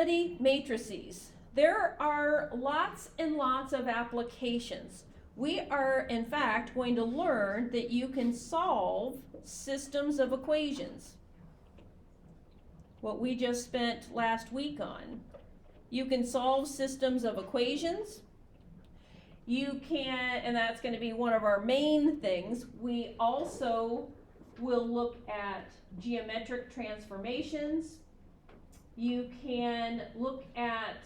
Study matrices. There are lots and lots of applications. We are, in fact, going to learn that you can solve systems of equations. What we just spent last week on. You can solve systems of equations. You can, and that's going to be one of our main things. We also will look at geometric transformations. You can look at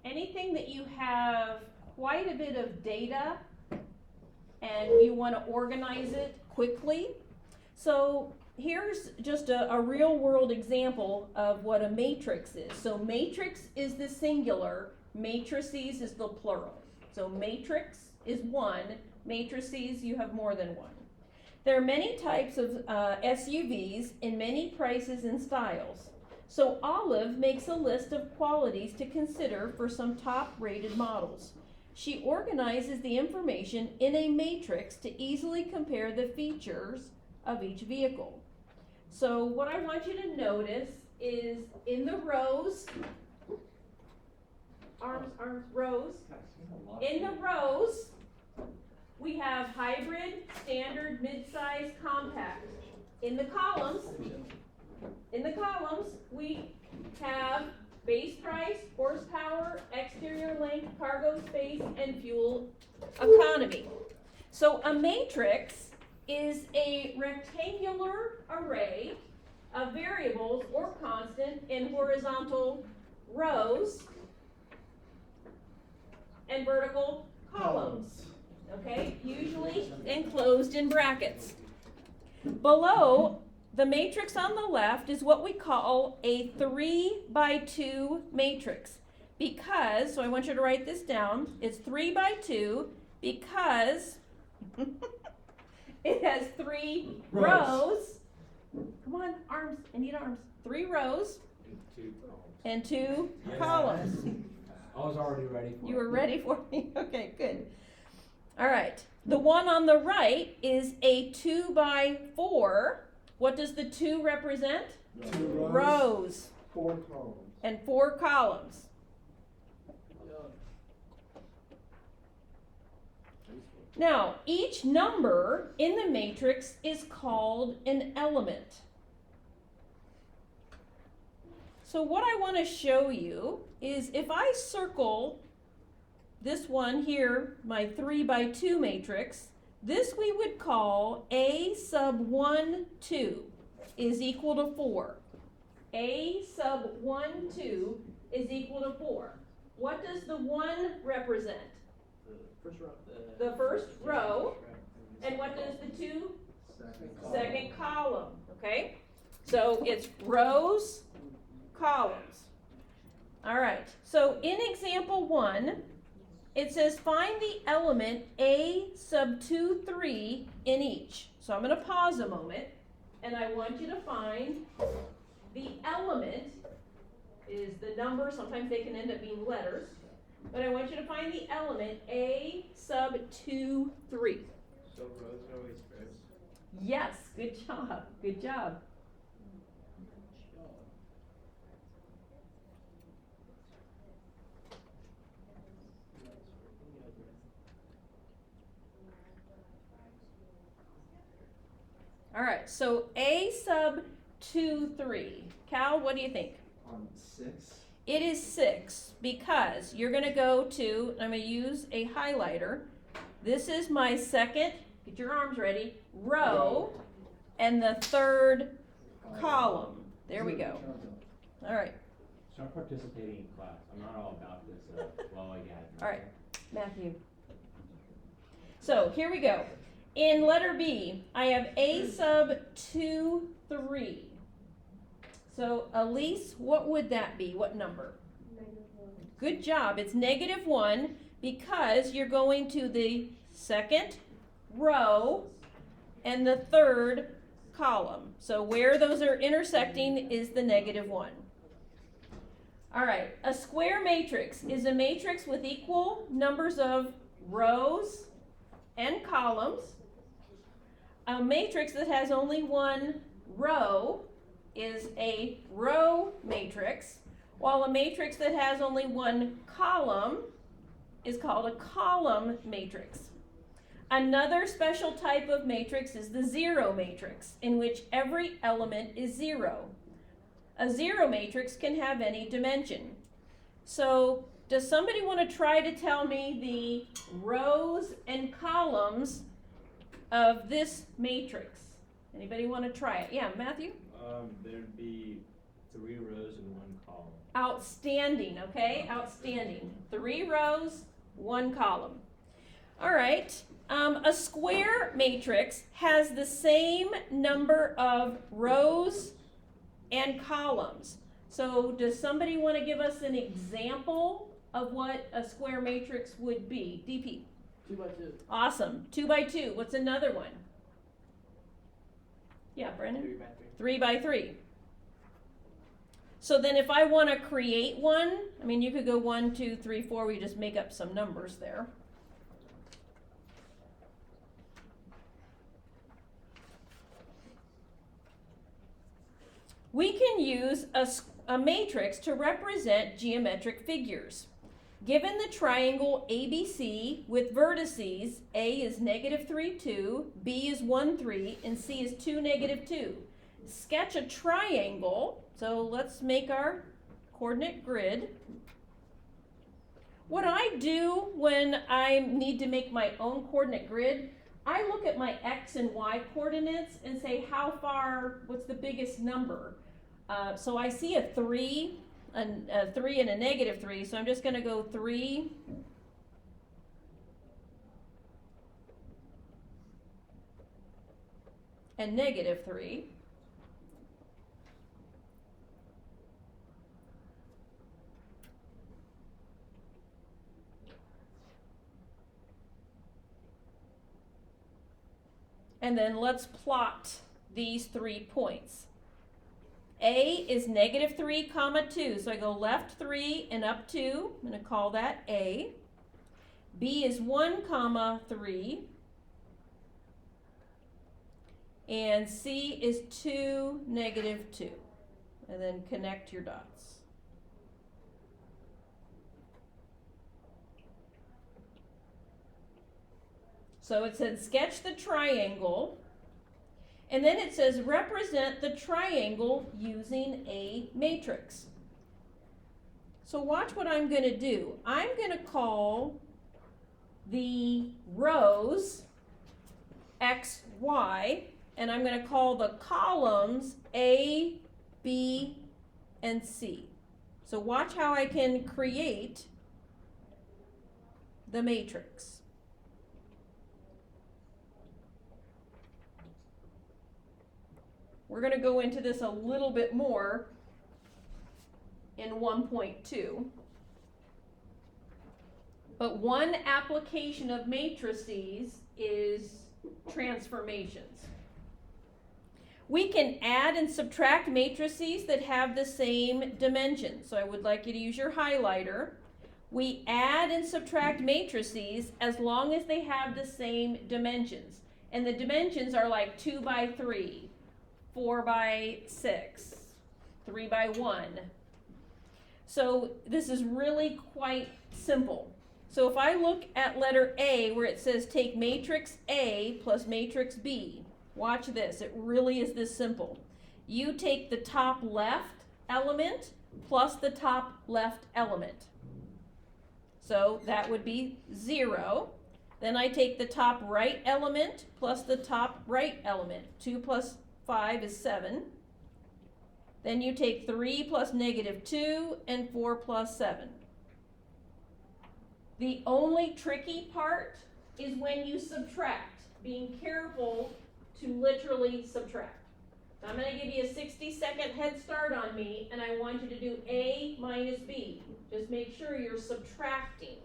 anything that you have quite a bit of data and you want to organize it quickly. So here's just a real world example of what a matrix is. So matrix is the singular, matrices is the plural. So matrix is one, matrices you have more than one. There are many types of SUVs in many prices and styles. So Olive makes a list of qualities to consider for some top-rated models. She organizes the information in a matrix to easily compare the features of each vehicle. So what I want you to notice is in the rows, rows. In the rows, we have hybrid, standard, midsize, compact. In the columns, we have base price, horsepower, exterior length, cargo space, and fuel economy. So a matrix is a rectangular array of variables or constant in horizontal rows and vertical columns. Okay, usually enclosed in brackets. Below the matrix on the left is what we call a 3x2 matrix. Because, so I want you to write this down, it's 3x2 because it has three rows. Come on, arms, I need arms. 3 rows and 2 columns. I was already ready for it. You were ready for me? Okay, good. All right, the one on the right is a 2x4. What does the 2 represent? 2 Rows. 4 columns. And 4 columns. Now, each number in the matrix is called an element. So what I want to show you is if I circle this one here, my 3x2 matrix, this we would call A sub 1, 2 is equal to 4. A sub 1, 2 is equal to 4. What does the 1 represent? First row. The first row. And what does the 2? Second column. Okay? So it's rows, columns. All right. So in example 1, it says find the element A sub 2, 3 in each. So I'm going to pause a moment, and I want you to find the element is the number. Sometimes they can end up being letters. But I want you to find the element A sub 2, 3. So rows are always first. Yes, good job. Good job. All right, so A sub 2, 3. Cal, what do you think? 6. It is 6 because you're going to go to, I'm going to use a highlighter. This is my second, get your arms ready, row, and the third column. There we go. All right. Start participating in class. I'm not all about this. Well, yeah. All right, Matthew. So here we go. In letter B, I have A sub 2, 3. So Elise, what would that be? What number? -1. Good job. It's -1 because you're going to the second row and the third column. So where those are intersecting is the -1. All right, a square matrix is a matrix with equal numbers of rows and columns. A matrix that has only one row is a row matrix, while a matrix that has only one column is called a column matrix. Another special type of matrix is the zero matrix, in which every element is zero. A zero matrix can have any dimension. So, does somebody want to try to tell me the rows and columns of this matrix? Anybody want to try it? Yeah, Matthew? There'd be 3 rows and 1 column. Outstanding, okay? Outstanding. 3 rows, 1 column. All right. A square matrix has the same number of rows and columns. So does somebody want to give us an example of what a square matrix would be? DP. 2 by 2. Awesome. 2 by 2. What's another one? Yeah, Brendan? 3 by 3. 3 by 3. So then if I want to create one, I mean, you could go 1, 2, 3, 4. We just make up some numbers there. We can use a matrix to represent geometric figures. Given the triangle ABC with vertices, A is -3, 2, B is 1, 3, and C is 2, -2. Sketch a triangle. So let's make our coordinate grid. What I do when I need to make my own coordinate grid, I look at my X and Y coordinates and say how far, what's the biggest number? So I see a 3, a 3 and a -3, so I'm just going to go 3 and -3. And then let's plot these 3 points. A is -3, 2. So I go left 3 and up 2. I'm going to call that A. B is 1, 3. And C is 2, -2. And then connect your dots. So it said sketch the triangle. And then it says represent the triangle using a matrix. So watch what I'm going to do. I'm going to call the rows X, Y, and I'm going to call the columns A, B, and C. So watch how I can create the matrix. We're going to go into this a little bit more in 1.2. But one application of matrices is transformations. We can add and subtract matrices that have the same dimensions. So I would like you to use your highlighter. We add and subtract matrices as long as they have the same dimensions. And the dimensions are like 2 by 3. 4 by 6, 3 by 1. So this is really quite simple. So if I look at letter A where it says take matrix A plus matrix B, watch this, it really is this simple. You take the top left element plus the top left element. So that would be 0. Then I take the top right element plus the top right element. 2 plus 5 is 7. Then you take 3 plus -2 and 4 plus 7. The only tricky part is when you subtract, being careful to literally subtract. So I'm going to give you a 60-second head start on me, and I want you to do A minus B. Just make sure you're subtracting.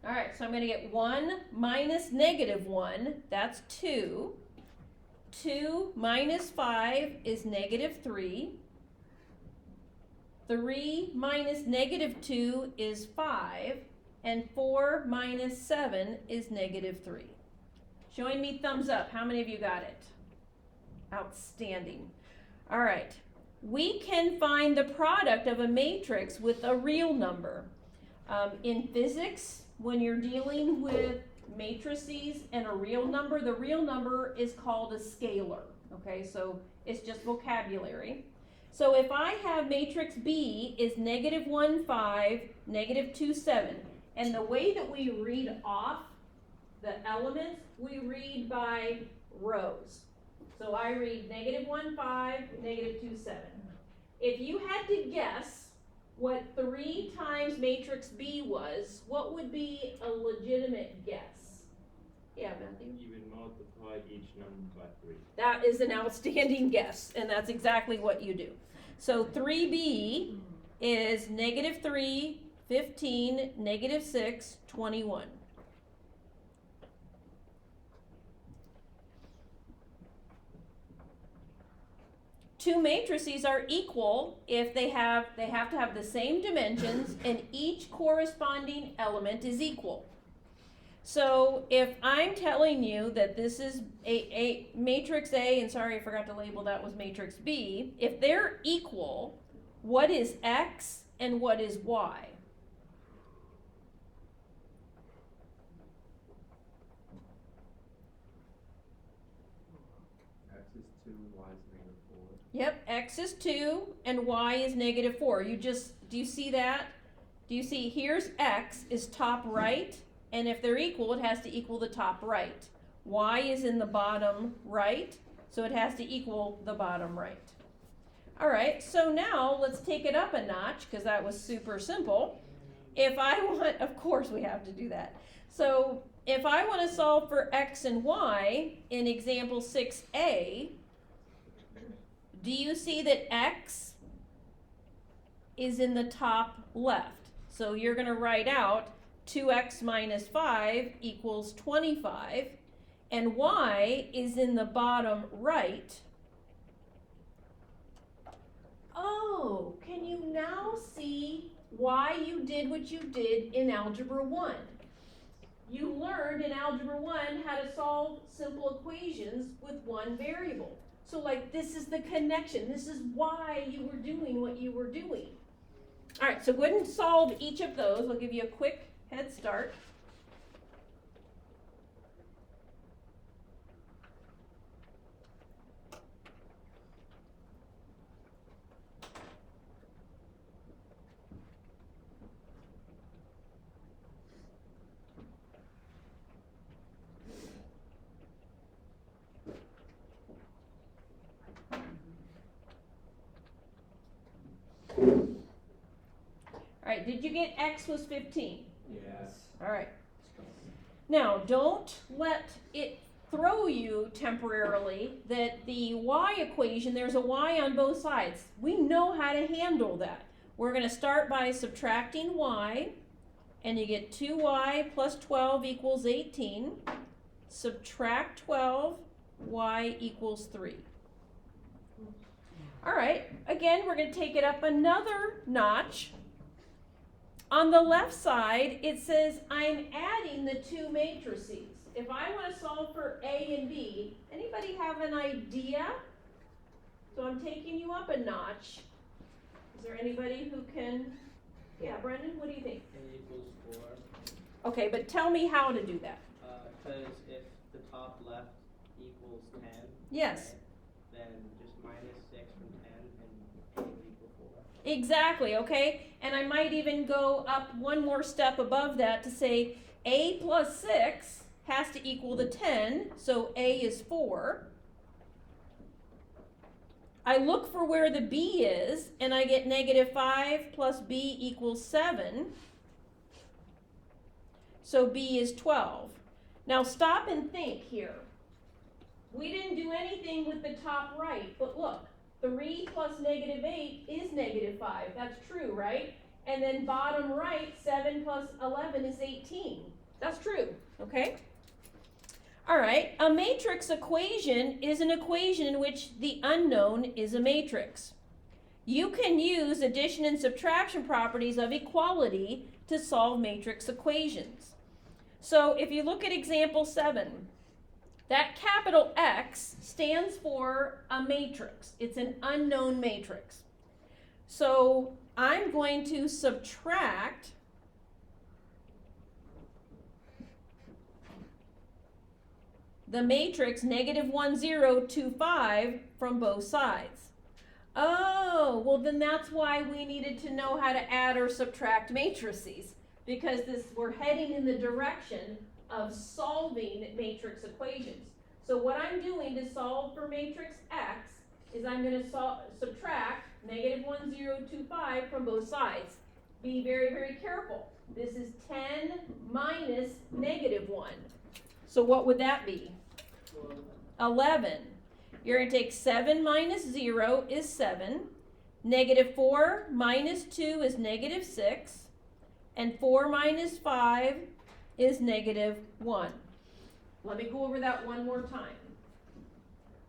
All right, so I'm going to get 1 minus -1, that's 2. 2 minus 5 is -3. 3 minus negative 2 is 5, and 4 minus 7 is negative 3. Showing me thumbs up. How many of you got it? Outstanding. All right. We can find the product of a matrix with a real number. In physics, when you're dealing with matrices and a real number, the real number is called a scalar. Okay, so it's just vocabulary. So if I have matrix B is negative 1, 5, negative 2, 7, and the way that we read off the elements, we read by rows. So I read negative 1, 5, negative 2, 7. If you had to guess what 3 times matrix B was, what would be a legitimate guess? Yeah, Matthew? You would multiply each number by 3. That is an outstanding guess, and that's exactly what you do. So 3B is negative 3, 15, negative 6, 21. Two matrices are equal if they have to have the same dimensions and each corresponding element is equal. So if I'm telling you that this is a matrix A, and sorry I forgot to label that was matrix B, if they're equal, what is X and what is Y? X is 2, Y is negative 4. Yep, X is 2 and Y is negative 4. Do you see that? Do you see here's X is top right, and if they're equal, it has to equal the top right. Y is in the bottom right, so it has to equal the bottom right. All right, so now let's take it up a notch, because that was super simple. If I want, of course we have to do that. So if I want to solve for X and Y in example 6a, do you see that X is in the top left? So you're going to write out 2x minus 5 equals 25, and Y is in the bottom right. Oh, can you now see why you did what you did in Algebra 1? You learned in Algebra 1 how to solve simple equations with one variable. So like this is the connection. This is why you were doing what you were doing. All right, so go ahead and solve each of those. I'll give you a quick head start. All right, did you get X was 15? Yes. All right. Now, don't let it throw you temporarily that the Y equation, there's a Y on both sides. We know how to handle that. We're going to start by subtracting Y, and you get 2Y plus 12 equals 18. Subtract 12, Y equals 3. All right, again, we're going to take it up another notch. On the left side, it says I'm adding the two matrices. If I want to solve for A and B, anybody have an idea? So I'm taking you up a notch. Is there anybody who can? Yeah, Brendan, what do you think? A equals 4. Okay, but tell me how to do that. Because if the top left equals 10, Yes. then just minus 6 from 10 and A would equal 4. Exactly, okay? And I might even go up one more step above that to say A plus 6 has to equal the 10, so A is 4. I look for where the B is, and I get negative 5 plus B equals 7. So B is 12. Now stop and think here. We didn't do anything with the top right, but look. 3 plus negative 8 is negative 5. That's true, right? And then bottom right, 7 plus 11 is 18. That's true, okay? All right, a matrix equation is an equation in which the unknown is a matrix. You can use addition and subtraction properties of equality to solve matrix equations. So if you look at example 7, that capital X stands for a matrix. It's an unknown matrix. So I'm going to subtract the matrix -1, 0, 2, 5 from both sides. Oh, well then that's why we needed to know how to add or subtract matrices, because we're heading in the direction of solving matrix equations. So what I'm doing to solve for matrix X is I'm going to subtract -1, 0, 2, 5 from both sides. Be very, very careful. This is 10 minus -1. So what would that be? 11. You're going to take 7 minus 0 is 7. -4 minus 2 is -6. And 4 minus 5 is -1. Let me go over that one more time.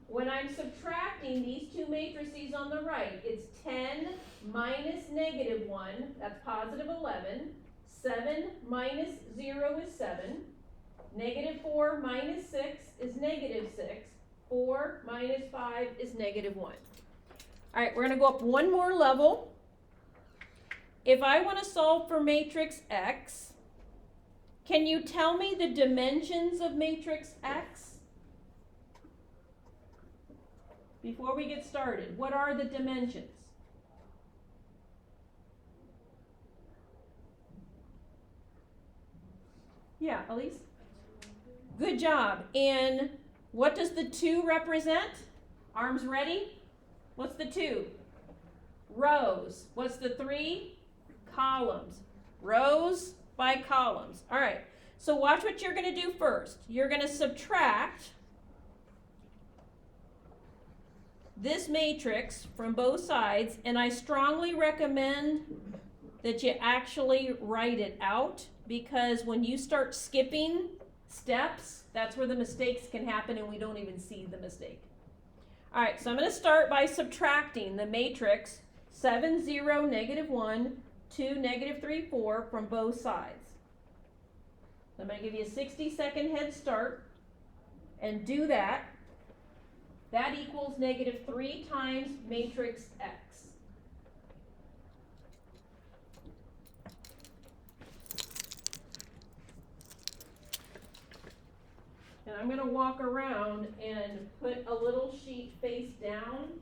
When I'm subtracting these two matrices on the right, it's 10 minus -1, that's positive 11. 7 minus 0 is 7. -4 minus 6 is -6. 4 minus 5 is -1. All right, we're going to go up one more level. If I want to solve for matrix X, can you tell me the dimensions of matrix X? Before we get started, what are the dimensions? Yeah, Elise? Good job. And what does the 2 represent? Arms ready? What's the 2? Rows. What's the 3? Columns. Rows by columns. All right. So watch what you're going to do first. You're going to subtract this matrix from both sides, and I strongly recommend that you actually write it out, because when you start skipping steps, that's where the mistakes can happen and we don't even see the mistake. All right, so I'm going to start by subtracting the matrix 7, 0, -1, 2, -3, 4 from both sides. So I'm going to give you a 60-second head start and do that. That equals -3 times matrix X. And I'm going to walk around and put a little sheet face down.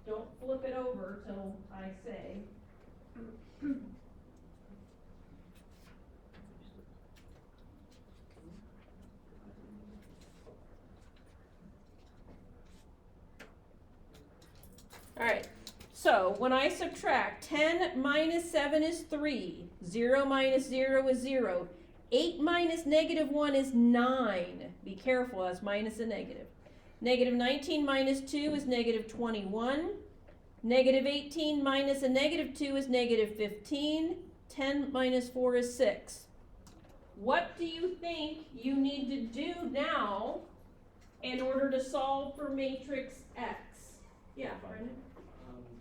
Don't flip it over till I say. All right, so when I subtract, 10 minus 7 is 3, 0 minus 0 is 0, 8 minus -1 is 9. Be careful, that's minus a negative. -19 minus 2 is -21. -18 minus a -2 is -15. 10 minus 4 is 6. What do you think you need to do now in order to solve for matrix X? Yeah, Brendan?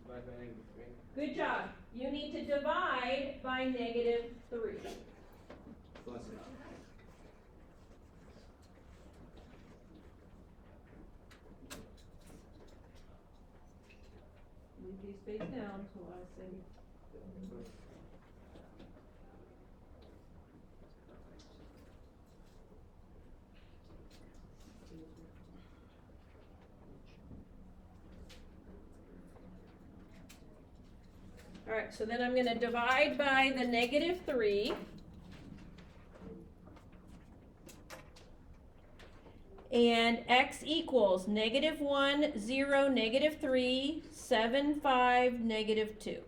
Divide by -3. Good job. You need to divide by -3. Plus it. Leave these face down till I say. All right, so then I'm going to divide by the -3. And X equals -1, 0, -3, 7, 5, -2.